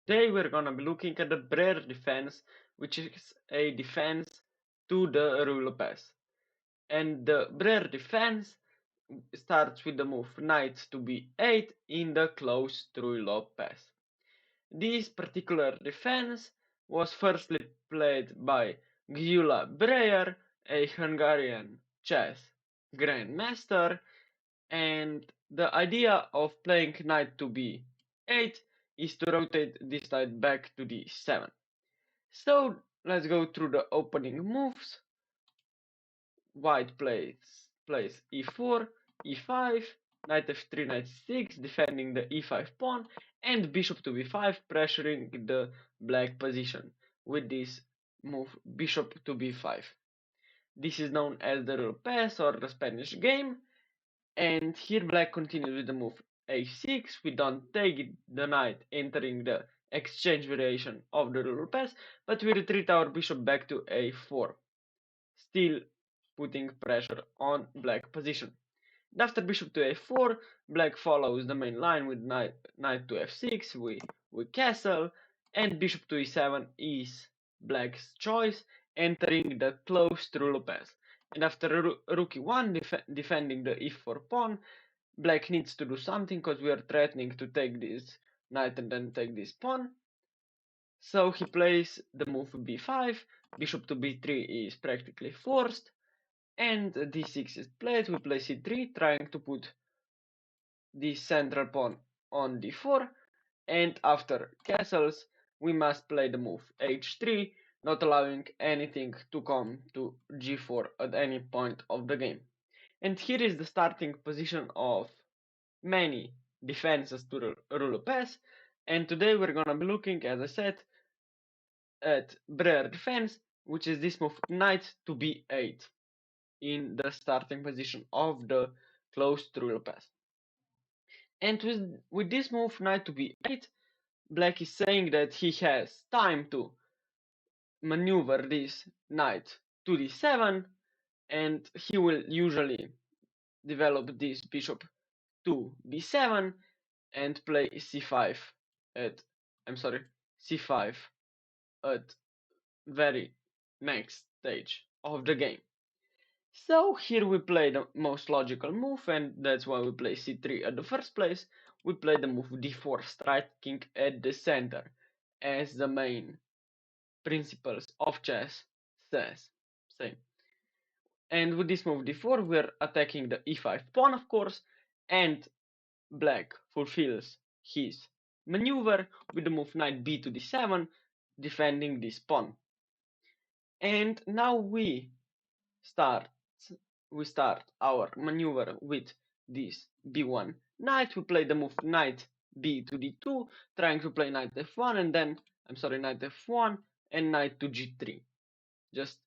Today we're gonna be looking at the Breyer defense, which is a defense to the Ruy Lopez. And the Breyer defense starts with the move knight to b8 in the closed Ruy Lopez. This particular defense was firstly played by Gyula Breyer, a Hungarian chess grandmaster, and the idea of playing knight to b8 is to rotate this knight back to d7. So let's go through the opening moves. White plays e4, e5, knight f3, knight c6, defending the e5 pawn, and bishop to b5, pressuring the black position with this move bishop to b5. This is known as the RuyLopez or the Spanish game. And here black continues with the move a6. We don't take the knight entering the exchange variation of the RuyLopez, but we retreat our bishop back to a4, still putting pressure on black position. And after bishop to a4, black follows the main line with knight to f6. We castle, and bishop to e7 is black's choice, entering the closed RuyLopez. And after rook e1 defending the e4 pawn, black needs to do something because we are threatening to take this knight and then take this pawn. So he plays the move b5, bishop to b3 is practically forced, and d6 is played. We play c3, trying to put the central pawn on d4, and after castles, we must play the move h3, not allowing anything to come to g4 at any point of the game. And here is the starting position of many defenses to RuyLopez, and today we're gonna be looking, as I said, at Breyer defense, which is this move knight to b8 in the starting position of the closed RuyLopez. And with this move knight to b8, black is saying that he has time to maneuver this knight to d7, and he will usually develop this bishop to b7 and play c5 at c5 at very next stage of the game. So here we play the most logical move, and that's why we play c3 at the first place. We play the move d4, striking at the center, as the main principles of chess say. And with this move d4, we're attacking the e5 pawn, of course, and black fulfills his maneuver with the move knight b to d7, defending this pawn. And now we start our maneuver with this b1 knight. We play the move knight b to d2, trying to play knight f1 and then knight f1 and knight to g3, just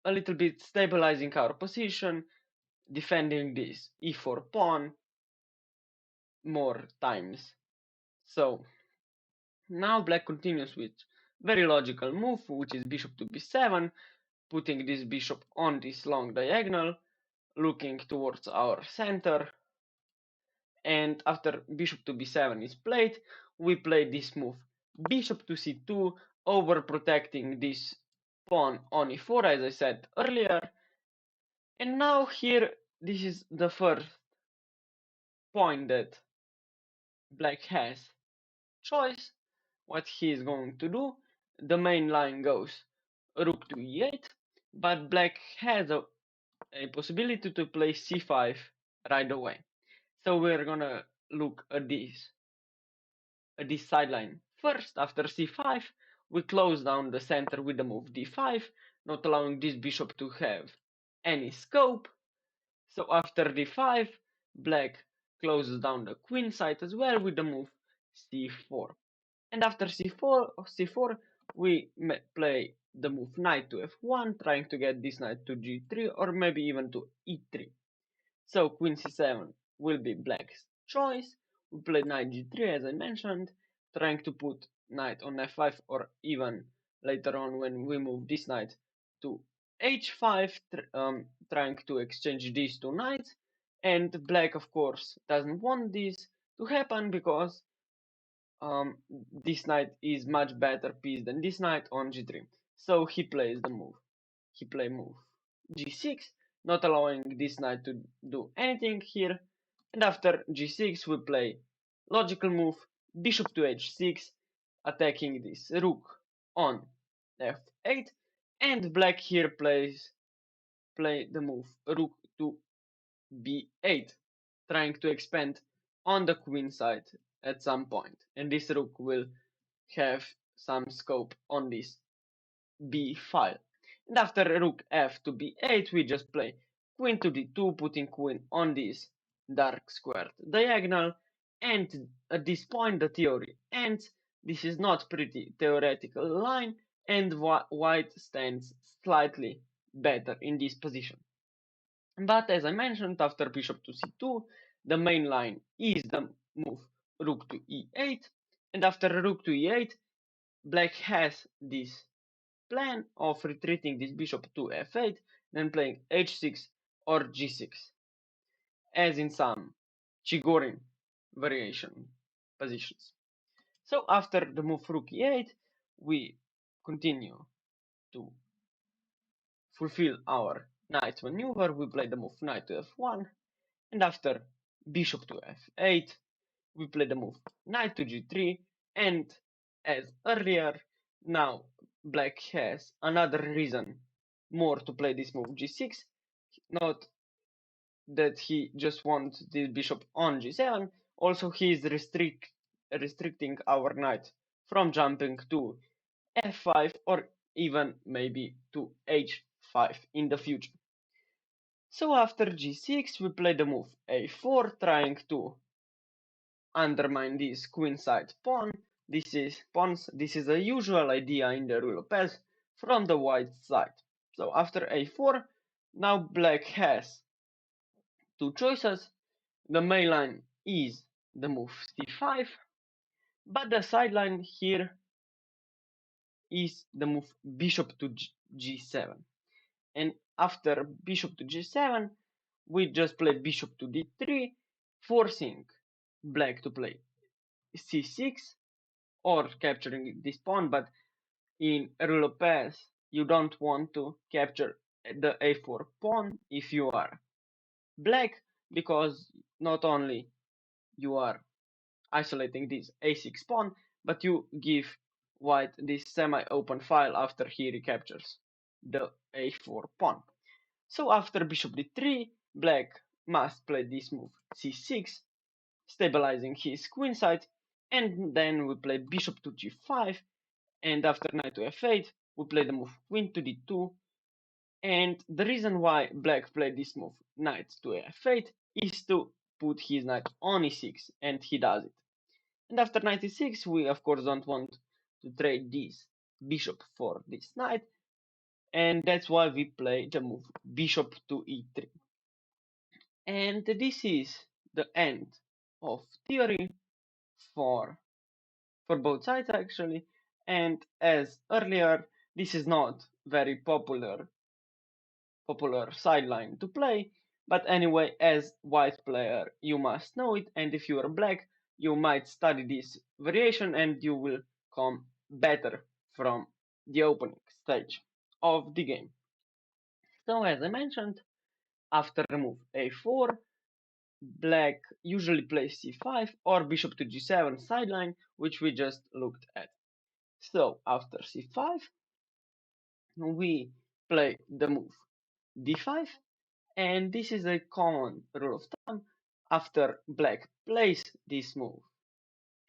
a little bit stabilizing our position, defending this e4 pawn more times. So now black continues with very logical move, which is bishop to b7, putting this bishop on this long diagonal, looking towards our center. And after bishop to b7 is played, we play this move bishop to c2, overprotecting this pawn on e4, as I said earlier. And now here, this is the first point that black has choice what he is going to do. The main line goes rook to e8, but black has a possibility to play c5 right away. So we're gonna look at this sideline first. After c5, we close down the center with the move d5, not allowing this bishop to have any scope. So after d5, black closes down the queen side as well with the move c4. And after c4, we play the move knight to f1, trying to get this knight to g3 or maybe even to e3. So queen c7 will be black's choice. We play knight g3 as I mentioned, trying to put knight on f5, or even later on when we move this knight to h5, trying to exchange these two knights. And black, of course, doesn't want this to happen because this knight is much better piece than this knight on g3. So he plays the move. He play move g6, not allowing this knight to do anything here. And after g6 we play logical move bishop to h6, attacking this rook on f8, and black here play the move rook to b8, trying to expand on the queen side at some point, and this rook will have some scope on this b file. And after rook f to b8 we just play queen to d2, putting queen on this dark squared diagonal, and at this point the theory ends. This is not pretty theoretical line, and white stands slightly better in this position. But as I mentioned, after bishop to c2, the main line is the move rook to e8, and after rook to e8, black has this plan of retreating this bishop to f8, then playing h6 or g6, as in some Chigorin variation positions. So after the move rook e8, we continue to fulfill our knight maneuver. We play the move knight to f1, and after bishop to f8, we play the move knight to g3, and as earlier, now black has another reason more to play this move g6, not that he just wants the bishop on g7, also he is restricting our knight from jumping to f5 or even maybe to h5 in the future. So after g6 we play the move a4, trying to undermine this queenside pawn. This is a usual idea in the RuyLopez from the white side. So after a4, now black has two choices. The main line is the move c5, but the sideline here is the move bishop to g7. And after bishop to g7, we just play bishop to d3, forcing black to play c6 or capturing this pawn, but in RuyLopez you don't want to capture the a4 pawn if you are black, because not only you are isolating this a6 pawn, but you give white this semi-open file after he recaptures the a4 pawn. So after bishop d3, black must play this move c6, stabilizing his queenside, and then we play bishop to g5, and after knight to f8, we play the move queen to d2, and the reason why black played this move knight to f8 is to put his knight on e6, and he does it. And after knight e6, we of course don't want to trade this bishop for this knight, and that's why we play the move bishop to e3. And this is the end of theory for both sides actually, and as earlier, this is not very popular sideline to play, but anyway, as white player you must know it, and if you are black you might study this variation and you will come better from the opening stage of the game. So as I mentioned, after the move a4, black usually plays c5 or bishop to g7 sideline, which we just looked at. So after c5, we play the move d5, and this is a common rule of thumb. After black plays this move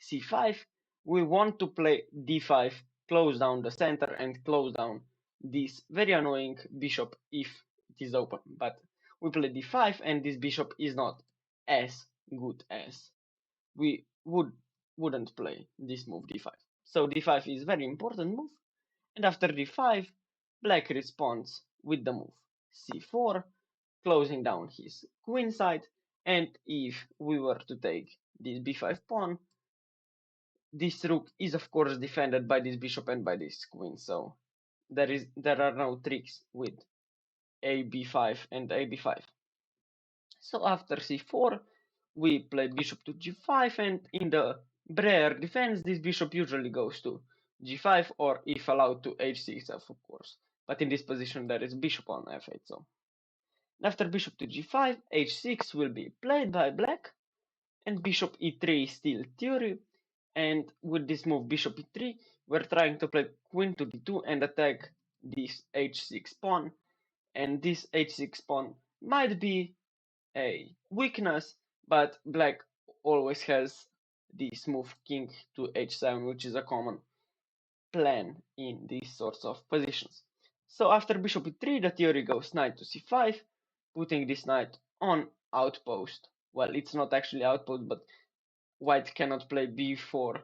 c5, we want to play d5, close down the center and close down this very annoying bishop if it is open. But we play d5 and this bishop is not as good as we wouldn't play this move d5. So d5 is very important move, and after d5, black responds with the move c4, closing down his queen side, and if we were to take this b5 pawn, this rook is of course defended by this bishop and by this queen, so there are no tricks with a b5 and a b5. So after c4, we play bishop to g5, and in the Breyer defense, this bishop usually goes to g5 or if allowed to h6 of course. But in this position there is bishop on f8, so after bishop to g5, h6 will be played by black, and bishop e3 is still theory. And with this move bishop e3, we're trying to play queen to d2 and attack this h6 pawn. And this h6 pawn might be a weakness, but black always has this move king to h7, which is a common plan in these sorts of positions. So after bishop e3, the theory goes knight to c5, putting this knight on outpost. Well, it's not actually outpost, but white cannot play b4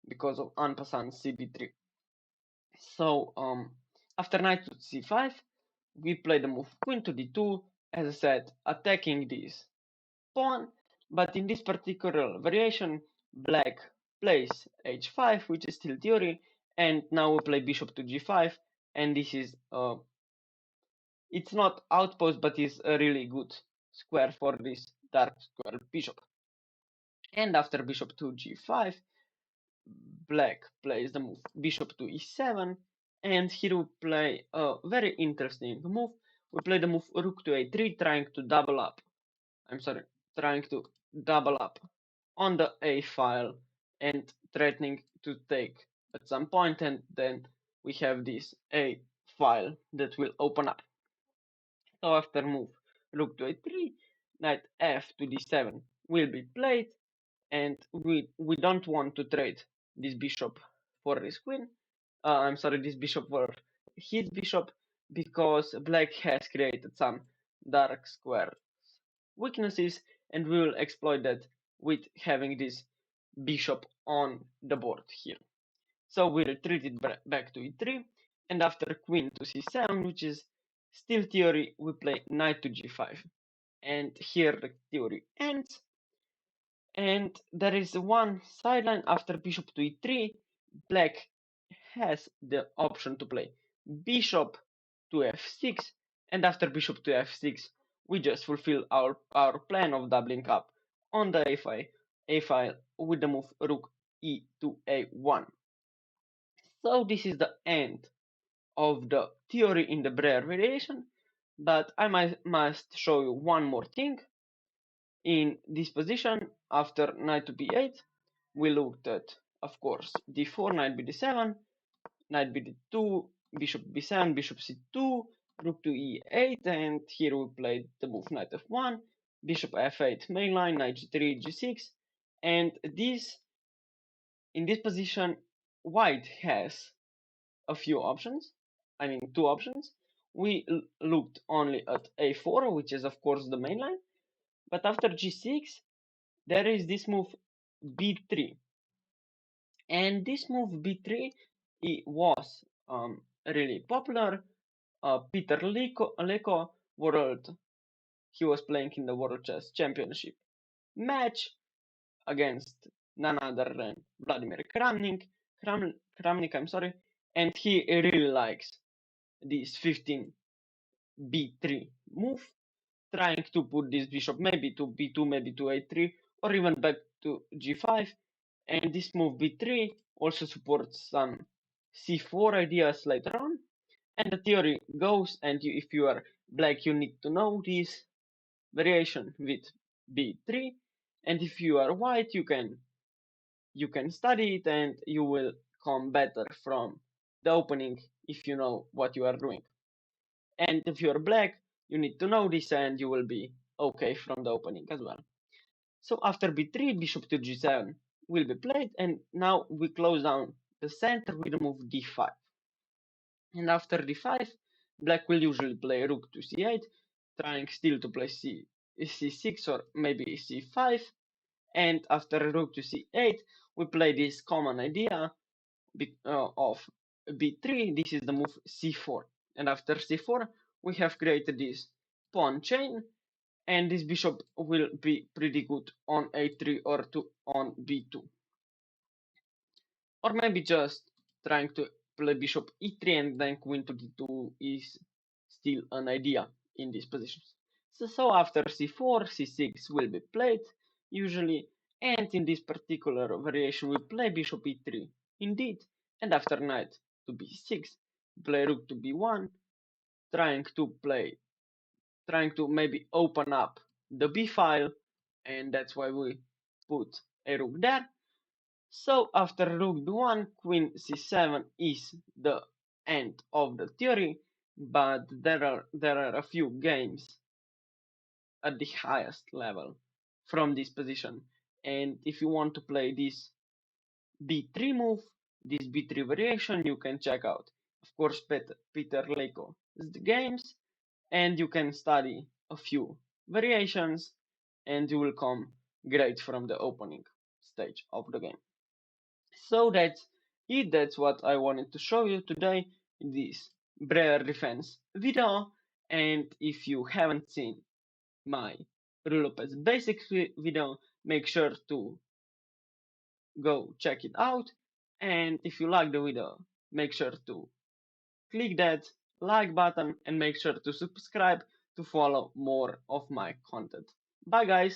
because of en passant cb3. So after knight to c5, we play the move queen to d2, as I said, attacking this pawn, but in this particular variation, black plays h5, which is still theory, and now we play bishop to g5, and this is it's not outpost, but is a really good square for this dark square bishop. And after bishop to g5, black plays the move bishop to e7, and here we play a very interesting move. We play the move rook to a3, trying to double up. Trying to double up on the a file and threatening to take at some point, and then we have this a file that will open up. So after move rook to a3, knight f to d7 will be played, and we don't want to trade this bishop for this queen. This bishop for his bishop, because black has created some dark square weaknesses, and we will exploit that with having this bishop on the board here. So we retreated back to e3, and after queen to c7, which is still theory, we play knight to g5. And here the theory ends, and there is one sideline. After bishop to e3, black has the option to play bishop to f6, and after bishop to f6, we just fulfill our plan of doubling up on the a file with the move rook e to a1. So this is the end of the theory in the Breyer variation, but I must show you one more thing. In this position, after knight to b8, we looked at, of course, d4, knight bd7, knight bd2, bishop b7, bishop c2, rook to e8, and here we played the move knight f1, bishop f8 mainline, knight g3, g6, and in this position, white has a few options, two options. We looked only at a4, which is of course the mainline, but after g6, there is this move b3, and this move b3 it was really popular. Peter Leko he was playing in the World Chess Championship match against none other than Vladimir Kramnik, and he really likes this 15 b3 move, trying to put this bishop maybe to b2, maybe to a3, or even back to g5. And this move b3 also supports some c4 ideas later on. And the theory goes, and if you are black, you need to know this variation with b3, and if you are white, you can study it, and you will come better from the opening if you know what you are doing. And if you're black, you need to know this, and you will be okay from the opening as well. So after b3, bishop to g7 will be played, and now we close down the center with the move d5. And after d5, black will usually play rook to c8, trying still to play c6 or maybe c5. And after rook to c8, we play this common idea of b3. This is the move c4. And after c4, we have created this pawn chain, and this bishop will be pretty good on a3 or on b2. Or maybe just trying to play bishop e3 and then queen to d2 is still an idea in these positions. So after c4, c6 will be played usually, And in this particular variation we play bishop e3, indeed, and after knight to b6, play rook to b1, trying to maybe open up the b file, and that's why we put a rook there. So after rook b1, queen c7 is the end of the theory, but there are a few games at the highest level from this position. And if you want to play this b3 move, this b3 variation, you can check out, of course, Peter Leko's games, and you can study a few variations, and you will come great from the opening stage of the game. So that's it. That's what I wanted to show you today in this Breyer Defense video. And if you haven't seen my RuyLopez basics video, make sure to go check it out. And if you like the video, make sure to click that like button and make sure to subscribe to follow more of my content. Bye guys!